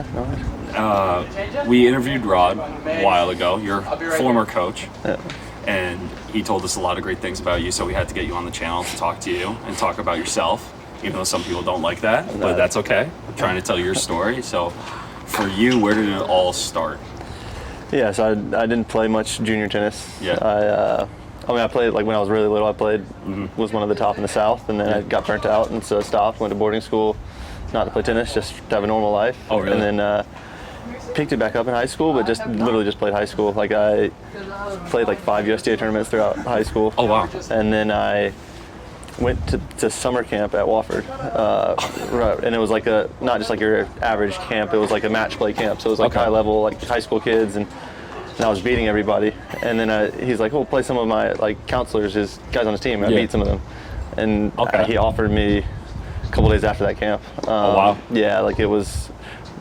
Yeah, no. We interviewed Rod a while ago, your former coach, and he told us a lot of great things about you, so we had to get you on the channel to talk to you and talk about yourself, even though some people don't like that, but that's okay. I'm trying to tell your story. So for you, where did it all start? Yeah, so I didn't play much junior tennis. Yeah. I played, like, when I was really little, I played, was one of the top in the South, and then I got burnt out, and so I stopped, went to boarding school, not to play tennis, just to have a normal life. Oh, really? And then picked it back up in high school, but literally just played high school. Like, I played like 5 USDA tournaments throughout high school. Oh, wow. And then I went to summer camp at Wofford, and it was like not just like your average camp, it was like a match play camp, so it was like high level, like high school kids, and I was beating everybody. And then he's like, "Oh, play some of my like counselors, his guys on his team." And I beat some of them, and he offered me a couple days after that camp. Oh, wow. Yeah, like it was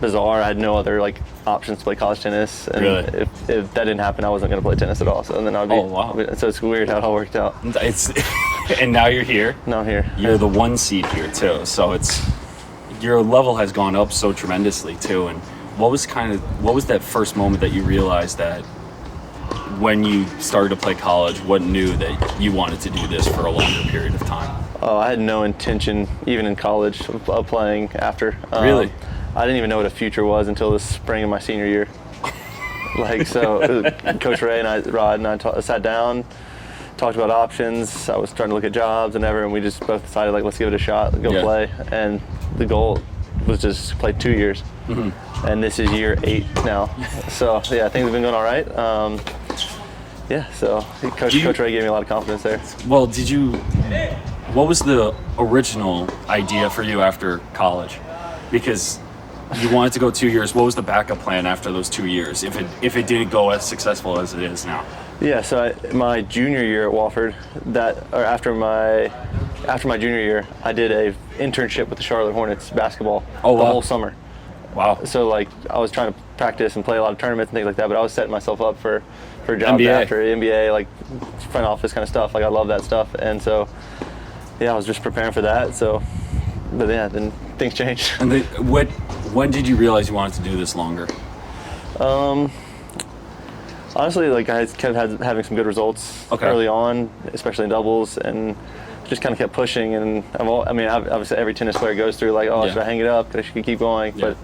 bizarre. I had no other like options to play college tennis, and if that didn't happen, I wasn't going to play tennis at all. So then I'd be. So it's weird how it all worked out. And now you're here. Now I'm here. You're the 1 seed here too. So your level has gone up so tremendously too. And what was that first moment that you realized that when you started to play college, what knew that you wanted to do this for a longer period of time? Oh, I had no intention, even in college, of playing after. Really? I didn't even know what a future was until the spring of my senior year. Coach Ray and Rod and I sat down, talked about options. I was starting to look at jobs and we just both decided, like, let's give it a shot, go play. And the goal was just to play 2 years. And this is year 8 now. So yeah, things have been going all right. So Coach Ray gave me a lot of confidence there. Well, what was the original idea for you after college? Because you wanted to go 2 years. What was the backup plan after those 2 years, if it didn't go as successful as it is now? Yeah, so my junior year at Wofford, after my junior year, I did a internship with the Charlotte Hornets basketball the whole summer. Wow. So like I was trying to practice and play a lot of tournaments and things like that, but I was setting myself up for jobs after NBA, like front office kind of stuff. Like I love that stuff, and so I was just preparing for that. So, but yeah, then things changed. And when did you realize you wanted to do this longer? Honestly, like I kept having some good results early on, especially in doubles, and just kind of kept pushing. And obviously every tennis player goes through like, should I hang it up? I should keep going. Yeah. But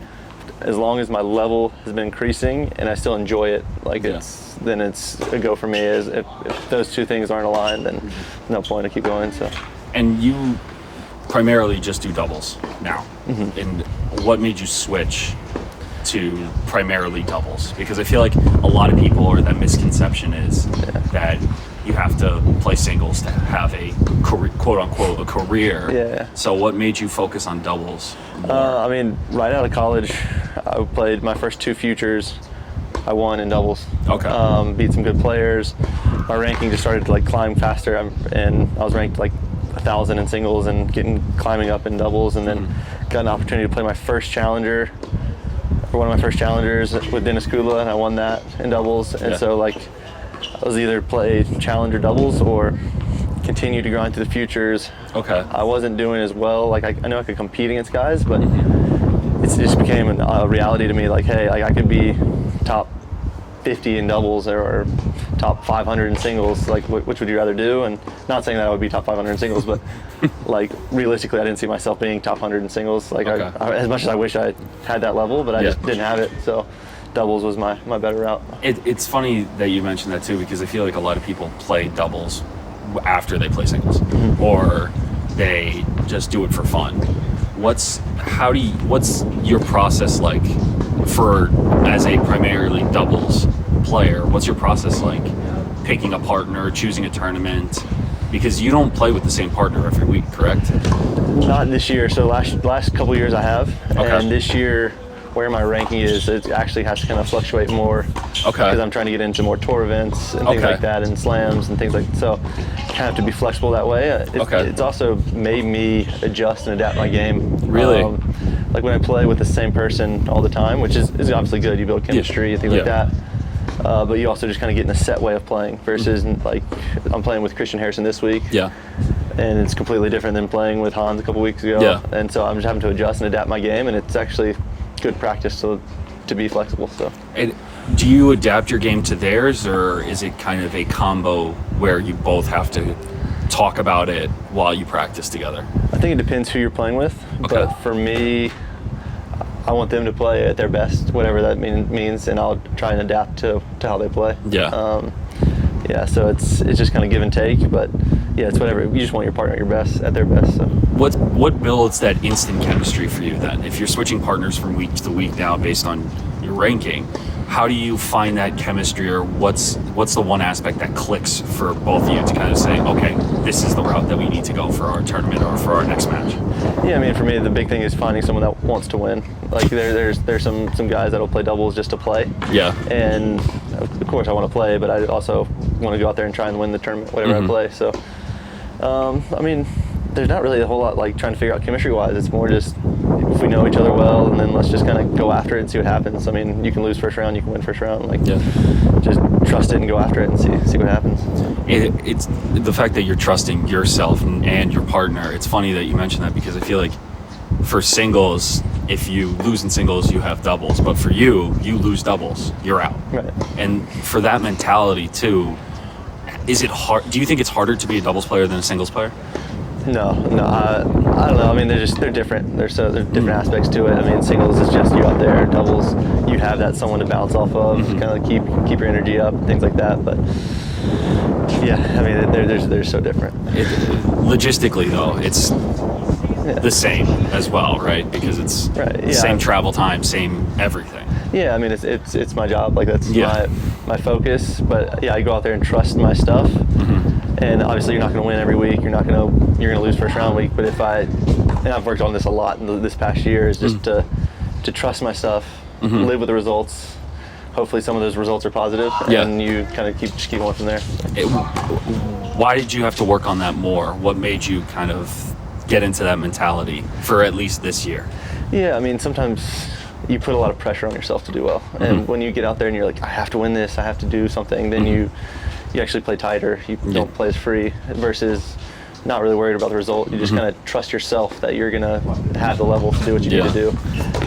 as long as my level has been increasing and I still enjoy it, like then it's a go for me. If those two things aren't aligned, then no point to keep going. So. And you primarily just do doubles now. And what made you switch to primarily doubles? Because I feel like a lot of people, or that misconception is that you have to play singles to have a career, quote unquote, a career. Yeah. So what made you focus on doubles more? Right out of college, I played my first 2 futures. I won in doubles. Beat some good players. My ranking just started to like climb faster, and I was ranked like 1,000 in singles and climbing up in doubles, and then got an opportunity to play my first challenger. One of my first challengers with Dennis Kula, and I won that in doubles. And so like I was either play challenger doubles or continue to grind through the futures. I wasn't doing as well. Like I know I could compete against guys, but it just became a reality to me. Like, hey, like I could be top 50 in doubles or top 500 in singles. Like, which would you rather do? And not saying that I would be top 500 in singles, but like realistically, I didn't see myself being top 100 in singles. Like, as much as I wish I had that level, but I just didn't have it. So, doubles was my better route. It's funny that you mentioned that too, because I feel like a lot of people play doubles after they play singles, or they just do it for fun. What's your process like as a primarily doubles player? What's your process like picking a partner, choosing a tournament? Because you don't play with the same partner every week, correct? Not this year. So last couple years I have, and this year where my ranking is, it actually has to kind of fluctuate more. Because I'm trying to get into more tour events and things like that, and slams and things like that. So kind of have to be flexible that way. It's also made me adjust and adapt my game. Really? Like when I play with the same person all the time, which is obviously good. You build chemistry and things like that. But you also just kind of get in a set way of playing versus like I'm playing with Christian Harrison this week. And it's completely different than playing with Hans a couple weeks ago. And so I'm just having to adjust and adapt my game, and it's actually good practice to be flexible. So. And do you adapt your game to theirs, or is it kind of a combo where you both have to talk about it while you practice together? I think it depends who you're playing with. Okay. But for me, I want them to play at their best, whatever that means, and I'll try and adapt to how they play. Yeah. Yeah, so it's just kind of give and take, but yeah, it's whatever. You just want your partner at their best. So. What builds that instant chemistry for you then? If you're switching partners from week to week now based on your ranking, how do you find that chemistry, or what's the one aspect that clicks for both of you to kind of say, okay, this is the route that we need to go for our tournament or for our next match? Yeah, I mean, for me, the big thing is finding someone that wants to win. Like there's some guys that'll play doubles just to play. Yeah. And of course I want to play, but I also want to go out there and try and win the tournament, whatever I play. So, I mean, there's not really a whole lot like trying to figure out chemistry-wise. It's more just if we know each other well, and then let's just kind of go after it and see what happens. I mean, you can lose first round, you can win first round. Like, just trust it and go after it and see what happens. It's the fact that you're trusting yourself and your partner. It's funny that you mentioned that, because I feel like for singles, if you lose in singles, you have doubles. But for you lose doubles, you're out. Right. And for that mentality too, is it hard? Do you think it's harder to be a doubles player than a singles player? No, I don't know. I mean, they're different. There's different aspects to it. I mean, singles is just you out there. Doubles, you have that someone to bounce off of, kind of keep your energy up, things like that. But yeah, I mean, they're so different. Logistically, though, it's the same as well, right? Because it's same travel time, same everything. Yeah, I mean, it's my job. Like that's my focus. But yeah, I go out there and trust my stuff. And obviously, you're not going to win every week. You're going to lose first round week. But and I've worked on this a lot in this past year, is just to trust my stuff, live with the results. Hopefully, some of those results are positive, and you kind of keep going from there. Why did you have to work on that more? What made you kind of get into that mentality for at least this year? Yeah, I mean, sometimes you put a lot of pressure on yourself to do well, and when you get out there and you're like, I have to win this, I have to do something, then you actually play tighter. You don't play as free, versus not really worried about the result. You just kind of trust yourself that you're going to have the level to do what you need to do.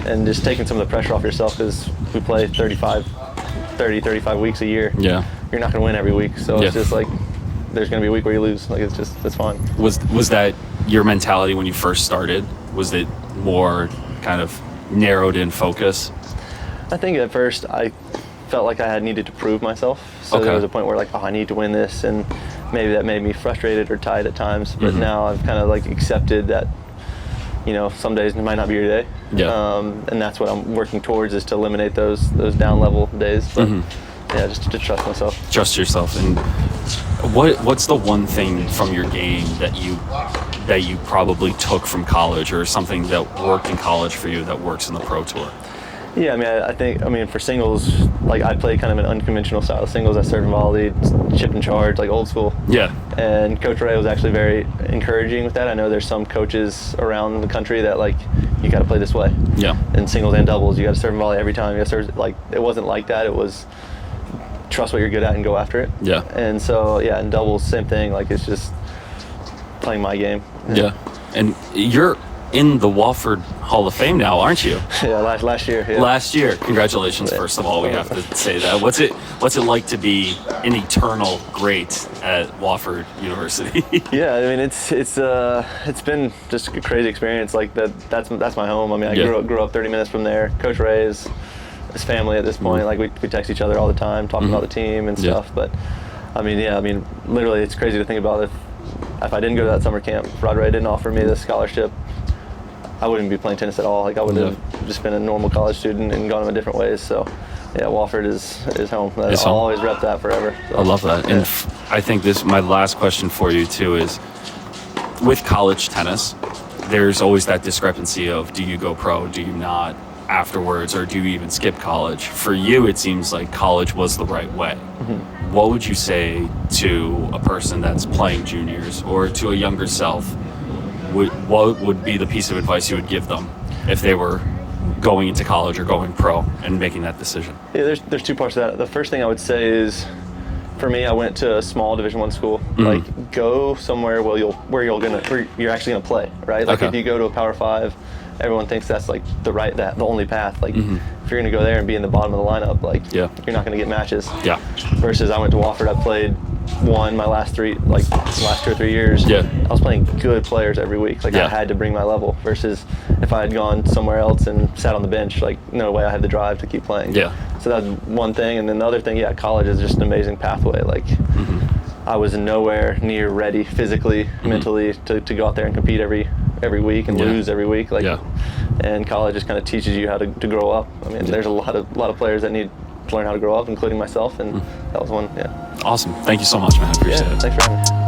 And just taking some of the pressure off yourself, because we play 35 weeks a year. Yeah. You're not going to win every week. So it's just like, there's going to be a week where you lose. Like, it's fine. Was that your mentality when you first started? Was it more kind of narrowed in focus? I think at first I felt like I had needed to prove myself. So there was a point where like, I need to win this, and maybe that made me frustrated or tight at times. But now I've kind of like accepted that, some days it might not be your day. Yeah. And that's what I'm working towards, is to eliminate those down level days. But yeah, just to trust myself. Trust yourself. And what's the one thing from your game that you probably took from college, or something that worked in college for you that works in the Pro Tour? Yeah, I mean, I think for singles, like I play kind of an unconventional style of singles. I serve and volley, chip and charge, like old school. Yeah. And Coach Ray was actually very encouraging with that. I know there's some coaches around the country that like, you got to play this way. Yeah. In singles and doubles, you got to serve and volley every time. You got to serve, like, it wasn't like that. It was trust what you're good at and go after it. Yeah. And so yeah, in doubles, same thing. Like, it's just playing my game. Yeah. And you're in the Wofford Hall of Fame now, aren't you? Yeah, last year. Yeah. Last year. Congratulations, first of all, we have to say that. What's it like to be an eternal great at Wofford University? Yeah, I mean, it's been just a crazy experience. Like that's my home. I mean, I grew up 30 minutes from there. Coach Ray is his family at this point. Like we text each other all the time, talking about the team and stuff. But I mean, literally, it's crazy to think about if I didn't go to that summer camp, Rod Ray didn't offer me this scholarship, I wouldn't be playing tennis at all. Like, I would have just been a normal college student and gone in different ways. So, yeah, Wofford is home. I'll always rep that forever. So, I love that. Yeah. And I think my last question for you, too, is with college tennis, there's always that discrepancy of, do you go pro, do you not afterwards, or do you even skip college? For you, it seems like college was the right way. Mm-hmm. What would you say to a person that's playing juniors, or to a younger self? What would be the piece of advice you would give them if they were going into college or going pro and making that decision? Yeah, there's two parts to that. The first thing I would say is, for me, I went to a small Division I school. Like, go somewhere where you're actually gonna play, right? Like, if you go to a Power 5, everyone thinks that's like the only path. Like if you're gonna go there and be in the bottom of the lineup, like you're not gonna get matches. Yeah. Versus I went to Wofford, I played my last 2 or 3 years. Yeah. I was playing good players every week. Like I had to bring my level. Versus if I had gone somewhere else and sat on the bench, like no way I had the drive to keep playing. Yeah. So that's one thing, and then the other thing, college is just an amazing pathway. Like I was nowhere near ready physically, mentally to go out there and compete every week and lose every week. Like, and college just kind of teaches you how to grow up. I mean, there's a lot of players that need to learn how to grow up, including myself, and that was one. Yeah. Awesome. Thank you so much, man. I appreciate it. Thanks for having me.